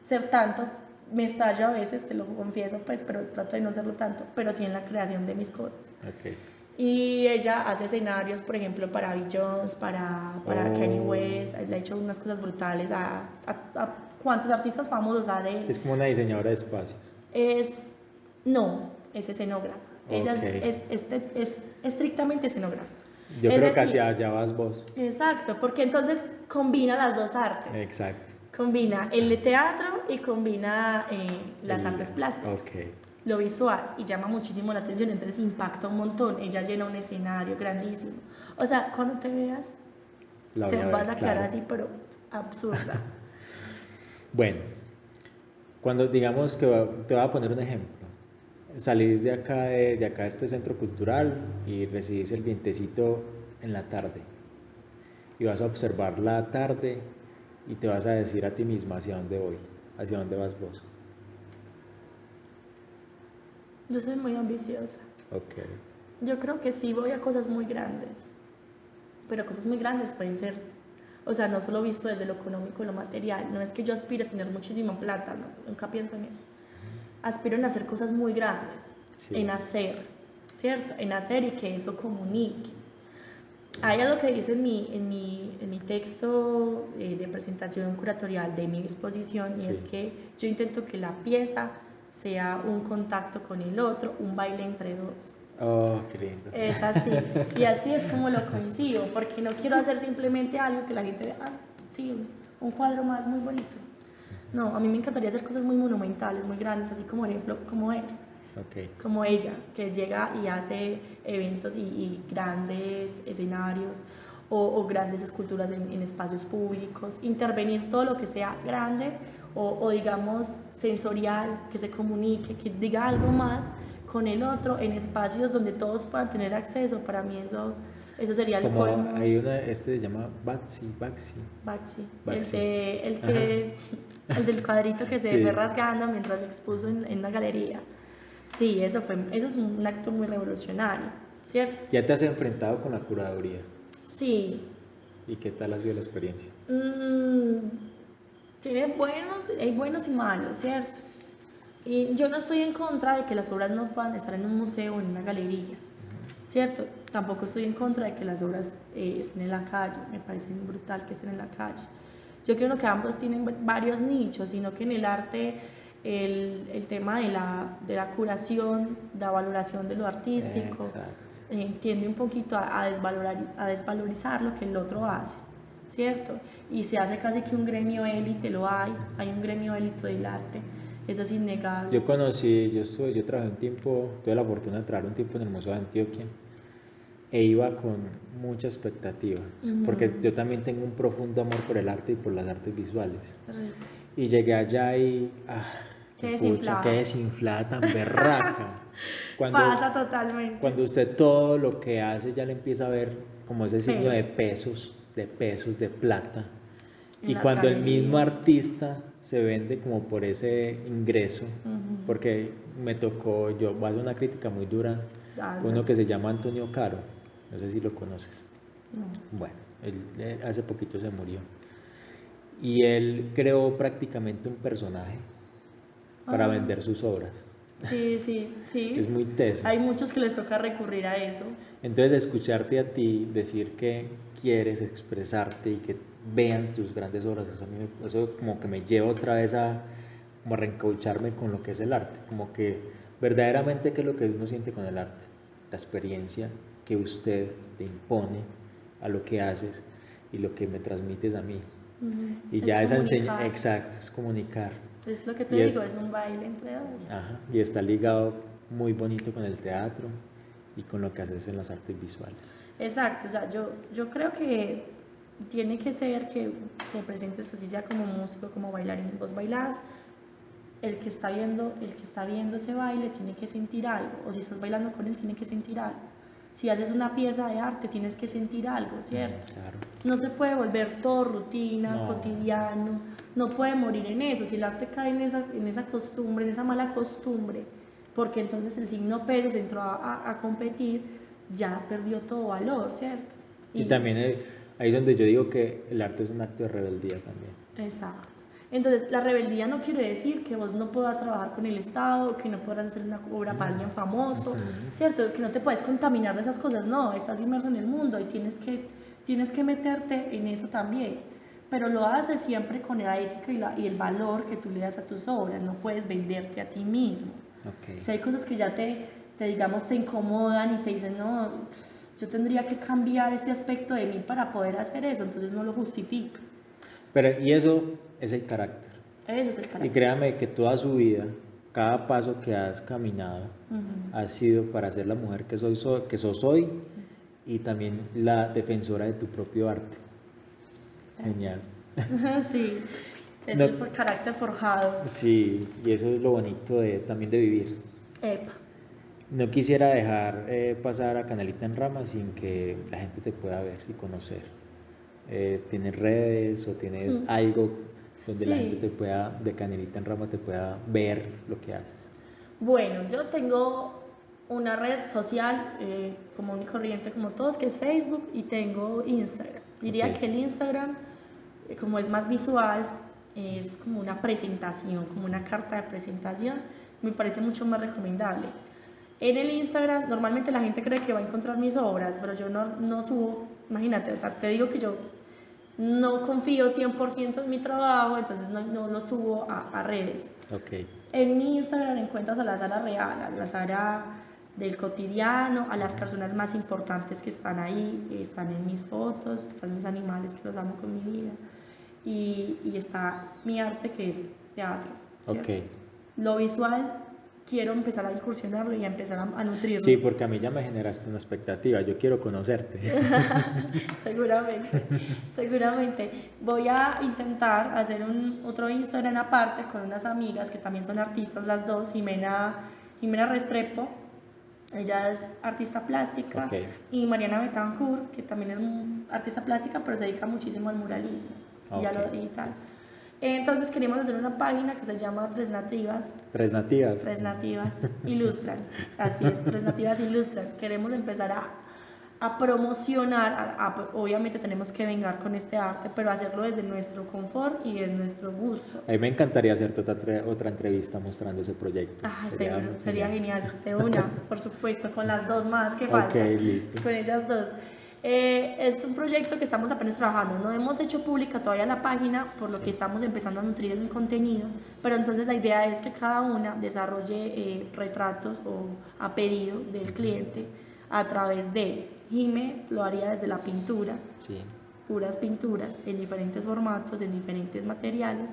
ser tanto, me estallo a veces, te lo confieso, pues, pero trato de no serlo tanto, pero sí en la creación de mis cosas. Okay. Y ella hace escenarios, por ejemplo, para Beyoncé, para Kanye West, le ha hecho unas cosas brutales a cuantos artistas famosos ha de él. Es como una diseñadora de espacios. No, es escenógrafa. Ella es estrictamente escenógrafa. Yo creo que hacia allá vas vos. Exacto, porque entonces combina las dos artes. Exacto. Combina el teatro y combina las artes plásticas. Okay. Lo visual y llama muchísimo la atención, entonces impacta un montón. Ella llena un escenario grandísimo. O sea, cuando te veas, te vas a quedar así, pero absurda. Bueno, cuando digamos que te voy a poner un ejemplo. Salís de acá de este centro cultural y recibís el vientecito en la tarde y vas a observar la tarde y te vas a decir a ti misma hacia dónde voy, hacia dónde vas vos. Yo soy muy ambiciosa. Okay. Yo creo que sí voy a cosas muy grandes, pero cosas muy grandes pueden ser, o sea, no solo visto desde lo económico y lo material. No es que yo aspire a tener muchísima plata, no, nunca pienso en eso. Aspiro en hacer cosas muy grandes, en hacer, ¿cierto? En hacer y que eso comunique. Hay algo que dice en mi texto de presentación curatorial de mi exposición, y es que yo intento que la pieza sea un contacto con el otro, un baile entre dos. Oh, qué lindo. Es así, y así es como lo coincido, porque no quiero hacer simplemente algo que la gente vea, sí, un cuadro más muy bonito. No, a mí me encantaría hacer cosas muy monumentales, muy grandes, así como ejemplo, como es. Como ella, que llega y hace eventos y grandes escenarios o grandes esculturas en espacios públicos, intervenir todo lo que sea grande o digamos sensorial, que se comunique, que diga algo más con el otro en espacios donde todos puedan tener acceso. Para mí eso Eso sería el Como colmo. hay una, este se llama Baxi. Baxi, Baxi. el del cuadrito que se Sí. fue rasgando mientras lo expuso en la galería. Sí, eso es un acto muy revolucionario, ¿cierto? ¿Ya te has enfrentado con la curaduría? Sí. ¿Y qué tal ha sido la experiencia? Hay buenos y malos, ¿cierto? Y yo no estoy en contra de que las obras no puedan estar en un museo o en una galería, ¿cierto? Tampoco estoy en contra de que las obras estén en la calle, me parece brutal que estén en la calle. Yo creo que ambos tienen varios nichos, sino que en el arte el tema de la curación, la valoración de lo artístico, tiende un poquito a desvalorizar lo que el otro hace, ¿cierto? Y se hace casi que un gremio élite, hay un gremio élite del arte, eso es innegable. Yo trabajé un tiempo, tuve la fortuna de trabajar un tiempo en el Museo de Antioquia e iba con mucha expectativa, porque yo también tengo un profundo amor por el arte y por las artes visuales. Y llegué allá y, qué desinflada tan berraca. Pasa totalmente. Cuando usted todo lo que hace ya le empieza a ver como ese signo de pesos, de plata. Y cuando el mismo artista se vende como por ese ingreso, porque me tocó, yo voy a hacer una crítica muy dura, uno que se llama Antonio Caro, no sé si lo conoces. Bueno, él hace poquito se murió. Y él creó prácticamente un personaje para vender sus obras. Sí. Es muy teso. Hay muchos que les toca recurrir a eso. Entonces, escucharte a ti decir que quieres expresarte y que vean tus grandes obras, eso como que me lleva otra vez como a reencaucharme con lo que es el arte, como que verdaderamente qué es lo que uno siente con el arte, la experiencia que usted le impone a lo que haces y lo que me transmites a mí. Y ya esa enseñanza, exacto, es comunicar. Es lo que te digo, es un baile entre dos. Ajá, y está ligado muy bonito con el teatro y con lo que haces en las artes visuales. Exacto, o sea, yo creo que tiene que ser que te presentes así sea como músico, como bailarín, vos bailás, el que está viendo ese baile tiene que sentir algo, o si estás bailando con él tiene que sentir algo. Si haces una pieza de arte tienes que sentir algo, ¿cierto? Claro. No se puede volver todo rutina, cotidiano, no puede morir en eso. Si el arte cae en esa costumbre, en esa mala costumbre, porque entonces el signo peso se entró a competir, ya perdió todo valor, ¿cierto? Y también ahí es donde yo digo que el arte es un acto de rebeldía también. Exacto. Entonces, la rebeldía no quiere decir que vos no puedas trabajar con el Estado, que no puedas hacer una obra para alguien famoso, ¿cierto? Que no te puedes contaminar de esas cosas, no, estás inmerso en el mundo y tienes que meterte en eso también, pero lo haces siempre con la ética y el valor que tú le das a tus obras, no puedes venderte a ti mismo. Si hay cosas que ya digamos, te incomodan y te dicen, no, yo tendría que cambiar este aspecto de mí para poder hacer eso, entonces no lo justifica. Y eso es el carácter. Eso es el carácter. Y créame que toda su vida, cada paso que has caminado, ha sido para ser la mujer que sos hoy y también la defensora de tu propio arte. Genial. Sí, es el carácter forjado. Sí, y eso es lo bonito también de vivir. Epa. No quisiera dejar pasar a Canelita en Rama sin que la gente te pueda ver y conocer. ¿Tienes redes o tienes algo donde la gente de Canelita en Rama te pueda ver lo que haces? Bueno, yo tengo una red social común y corriente como todos, que es Facebook, y tengo Instagram. Diría que el Instagram, como es más visual, es como una presentación, como una carta de presentación, me parece mucho más recomendable. En el Instagram normalmente la gente cree que va a encontrar mis obras, pero yo no subo, imagínate, o sea, te digo que yo no confío 100% en mi trabajo, entonces no lo subo a redes. En mi Instagram encuentras a la Sara real, a la Sara del cotidiano, a las personas más importantes que están ahí, están en mis fotos, están mis animales que los amo con mi vida, y está mi arte que es teatro, ¿cierto? Lo visual quiero empezar a incursionarlo y a empezar a nutrirlo. Sí, porque a mí ya me generaste una expectativa, yo quiero conocerte. Seguramente. Voy a intentar hacer otro Instagram aparte con unas amigas que también son artistas las dos, Jimena Restrepo Ella es artista plástica. Ok. Y Mariana Betancourt, que también es artista plástica, pero se dedica muchísimo al muralismo y a lo Ok. digital. Entonces queríamos hacer una página que se llama Tres Nativas. Tres nativas. Tres Nativas Ilustran. Así es, Tres Nativas Ilustran. Queremos empezar a promocionar, obviamente tenemos que vengar con este arte, pero hacerlo desde nuestro confort y desde nuestro gusto. A mí me encantaría hacerte otra entrevista mostrando ese proyecto. Seguro, sería genial. De una, por supuesto, con las dos más que faltan. Ok, listo. Con ellas dos. Es un proyecto que estamos apenas trabajando. No hemos hecho pública todavía la página, por lo que estamos empezando a nutrir el contenido, pero entonces la idea es que cada una desarrolle retratos o a pedido del cliente a través de Jime lo haría desde la pintura, Sí. puras pinturas en diferentes formatos, en diferentes materiales.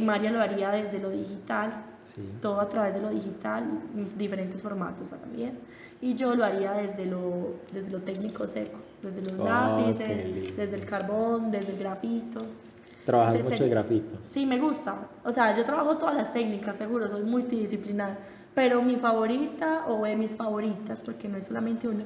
María lo haría desde lo digital, Sí. todo a través de lo digital, diferentes formatos también. Y yo lo haría desde lo técnico seco, desde los lápices, desde el carbón, desde el grafito. ¿Trabajas entonces, mucho el grafito? Sí, me gusta. O sea, yo trabajo todas las técnicas, seguro, soy multidisciplinar. Pero mi favorita, o de mis favoritas, porque no es solamente una,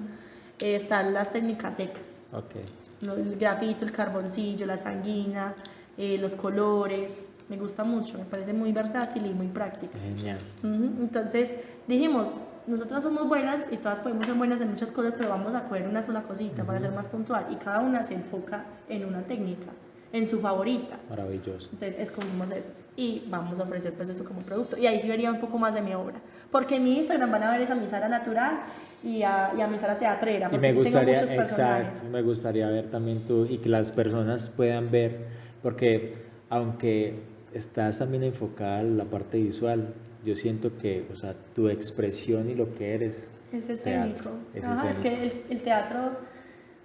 están las técnicas secas. Okay. El grafito, el carboncillo, la sanguina, los colores. Me gusta mucho, me parece muy versátil y muy práctica. Genial. Entonces dijimos, nosotras somos buenas y todas podemos ser buenas en muchas cosas, pero vamos a coger una sola cosita para ser más puntual, y cada una se enfoca en una técnica, en su favorita. Maravilloso. Entonces escogimos esas y vamos a ofrecer pues eso como producto, y ahí sí vería un poco más de mi obra, porque en mi Instagram van a ver esa mi Sara natural y a mi Sara teatrera, porque y me gustaría, tengo muchos personajes. Exacto, me gustaría ver también tú y que las personas puedan ver, porque aunque estás también enfocada en la parte visual, yo siento que, o sea, tu expresión y lo que eres es escénico. Teatro, es que el teatro,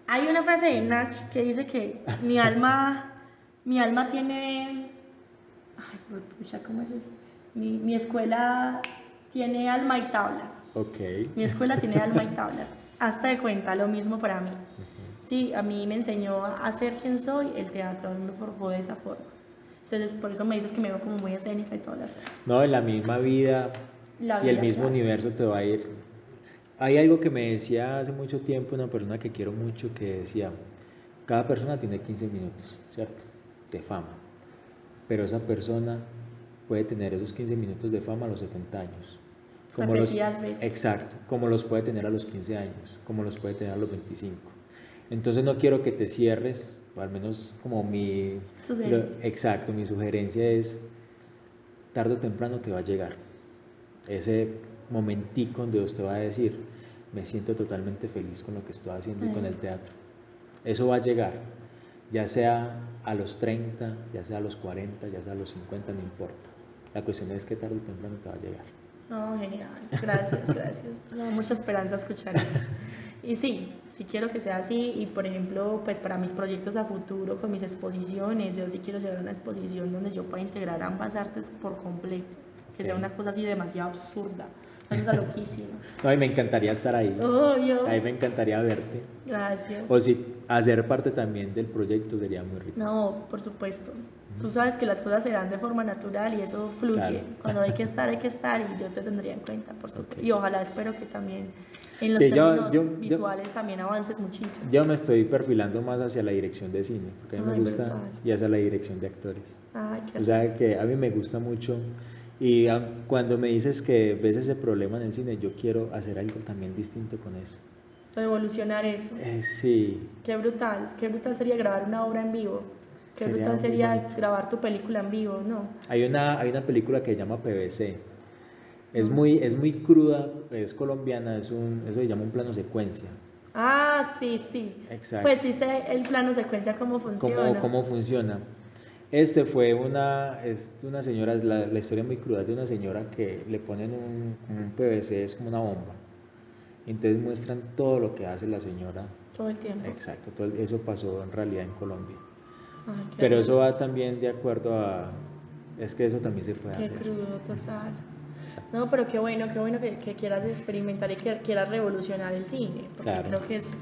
hay una frase de Nach que dice que mi alma tiene, ay, pucha, ¿cómo es eso? Mi escuela tiene alma y tablas. Okay. Mi escuela tiene alma y tablas. Hazte de cuenta, lo mismo para mí. Sí, a mí me enseñó a ser quien soy, el teatro me forjó de esa forma. Entonces, por eso me dices que me veo como muy escénica y todas las cosas. No, en la misma vida, y el mismo universo te va a ir. Hay algo que me decía hace mucho tiempo una persona que quiero mucho, que decía, cada persona tiene 15 minutos, ¿cierto? De fama. Pero esa persona puede tener esos 15 minutos de fama a los 70 años. Como repetidas veces. Exacto, como los puede tener a los 15 años, como los puede tener a los 25. Entonces no quiero que te cierres, o al menos como mi sugerencia es, tarde o temprano te va a llegar ese momentico donde usted va a decir, me siento totalmente feliz con lo que estoy haciendo y con el teatro. Eso va a llegar, ya sea a los 30, ya sea a los 40, ya sea a los 50, no importa. La cuestión es que tarde o temprano te va a llegar. Oh, genial, gracias, gracias. Me da mucha esperanza escuchar eso. Y sí quiero que sea así, y por ejemplo, pues para mis proyectos a futuro, con mis exposiciones, yo sí quiero llevar a una exposición donde yo pueda integrar ambas artes por completo, que sea una cosa así demasiado absurda, una cosa loquísima. No, y me encantaría estar ahí. Obvio. Ahí me encantaría verte. Gracias. O si hacer parte también del proyecto sería muy rico. No, por supuesto. Tú sabes que las cosas se dan de forma natural y eso fluye. Claro. Cuando hay que estar y yo te tendría en cuenta, por supuesto. Okay. Y ojalá espero que también en los términos visuales también avances muchísimo. Yo me estoy perfilando más hacia la dirección de cine, porque a mí me gusta, brutal. Y hacia la dirección de actores. Ay, qué o sea que a mí me gusta mucho, y cuando me dices que ves ese problema en el cine, yo quiero hacer algo también distinto con eso. Revolucionar eso. Sí. Qué brutal sería grabar una obra en vivo. Qué brutal sería grabar tu película en vivo, ¿no? Hay una película que se llama PVC. Es muy cruda, es colombiana, eso se llama un plano secuencia. Ah, sí. Exacto. Pues sí sé el plano secuencia cómo funciona. ¿Cómo funciona? Fue una señora, la historia es muy cruda, de una señora que le ponen un PVC, es como una bomba. Entonces muestran todo lo que hace la señora. Todo el tiempo. Exacto, eso pasó en realidad en Colombia. Pero eso va también de acuerdo a... Es que eso también se puede hacer. Qué crudo, total. Exacto. No, pero qué bueno que quieras experimentar y que quieras revolucionar el cine, porque creo que es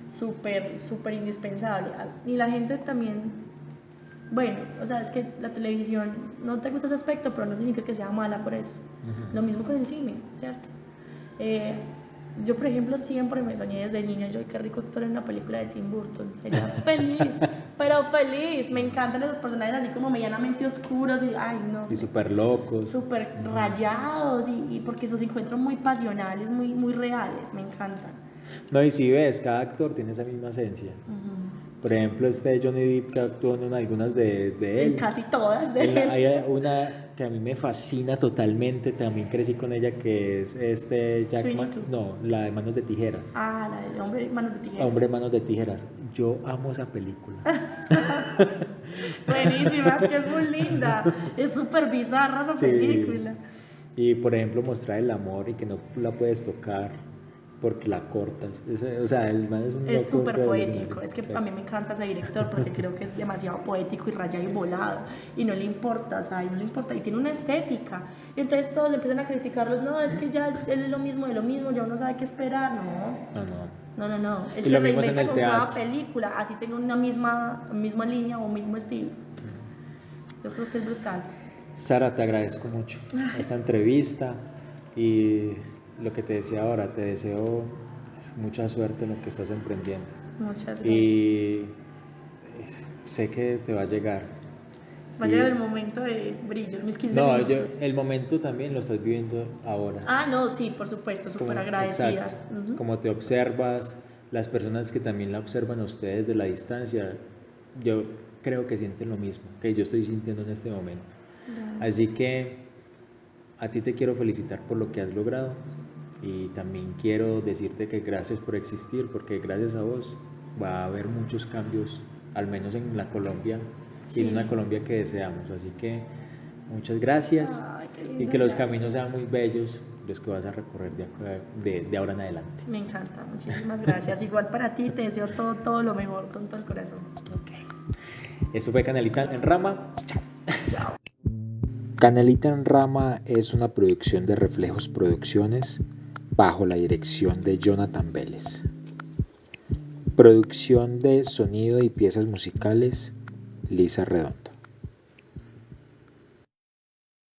súper indispensable. Y la gente también, bueno, o sea, es que la televisión no te gusta ese aspecto, pero no significa que sea mala por eso. Lo mismo con el cine, ¿cierto? Yo, por ejemplo, siempre me soñé desde niña, yo, qué rico actuar en una película de Tim Burton, sería feliz, pero feliz, me encantan esos personajes así como medianamente oscuros y, ay, no. Y súper locos. Súper rayados y porque los encuentro muy pasionales, muy reales, me encantan. No, y si ves, cada actor tiene esa misma esencia. Por ejemplo, Johnny Depp que actuó en algunas de él. En casi todas de él. Hay una que a mí me fascina totalmente, también crecí con ella, que es Jackman. No, la de Manos de Tijeras. Ah, la de Hombre Manos de Tijeras. Hombre Manos de Tijeras. Yo amo esa película. Buenísima, es que es muy linda. Es súper bizarra esa película. Y por ejemplo, mostrar el amor y que no la puedes tocar porque la cortas. O sea, el man es un loco. Es súper poético. Es que a mí me encanta ese director porque creo que es demasiado poético y rayado y volado. Y no le importa, o sea, no le importa. Y tiene una estética. Y entonces todos le empiezan a criticarlos. No, es que ya él es lo mismo de lo mismo, ya uno sabe qué esperar. No. Él se reinventa con cada película, así tenga una misma línea o mismo estilo. Yo creo que es brutal. Sara, te agradezco mucho esta entrevista y lo que te decía ahora, te deseo mucha suerte en lo que estás emprendiendo. Muchas gracias. Y sé que te va a llegar. Va a llegar el momento de brillo, mis 15 minutos. El momento también lo estás viviendo ahora. Ah, no, sí, por supuesto, súper agradecida. Exacto. Como te observas, las personas que también la observan a ustedes de la distancia, yo creo que sienten lo mismo que yo estoy sintiendo en este momento. Así que a ti te quiero felicitar por lo que has logrado y también quiero decirte que gracias por existir, porque gracias a vos va a haber muchos cambios, al menos en la Colombia, y en una Colombia que deseamos. Así que muchas gracias. Ay, qué lindo, y que los caminos sean muy bellos los que vas a recorrer de ahora en adelante. Me encanta, muchísimas gracias. Igual para ti, te deseo todo lo mejor con todo el corazón. Ok. Esto fue Canelita en Rama. Chao. Canelita en Rama es una producción de Reflejos Producciones bajo la dirección de Jonathan Vélez. Producción de sonido y piezas musicales, Lisa Redondo.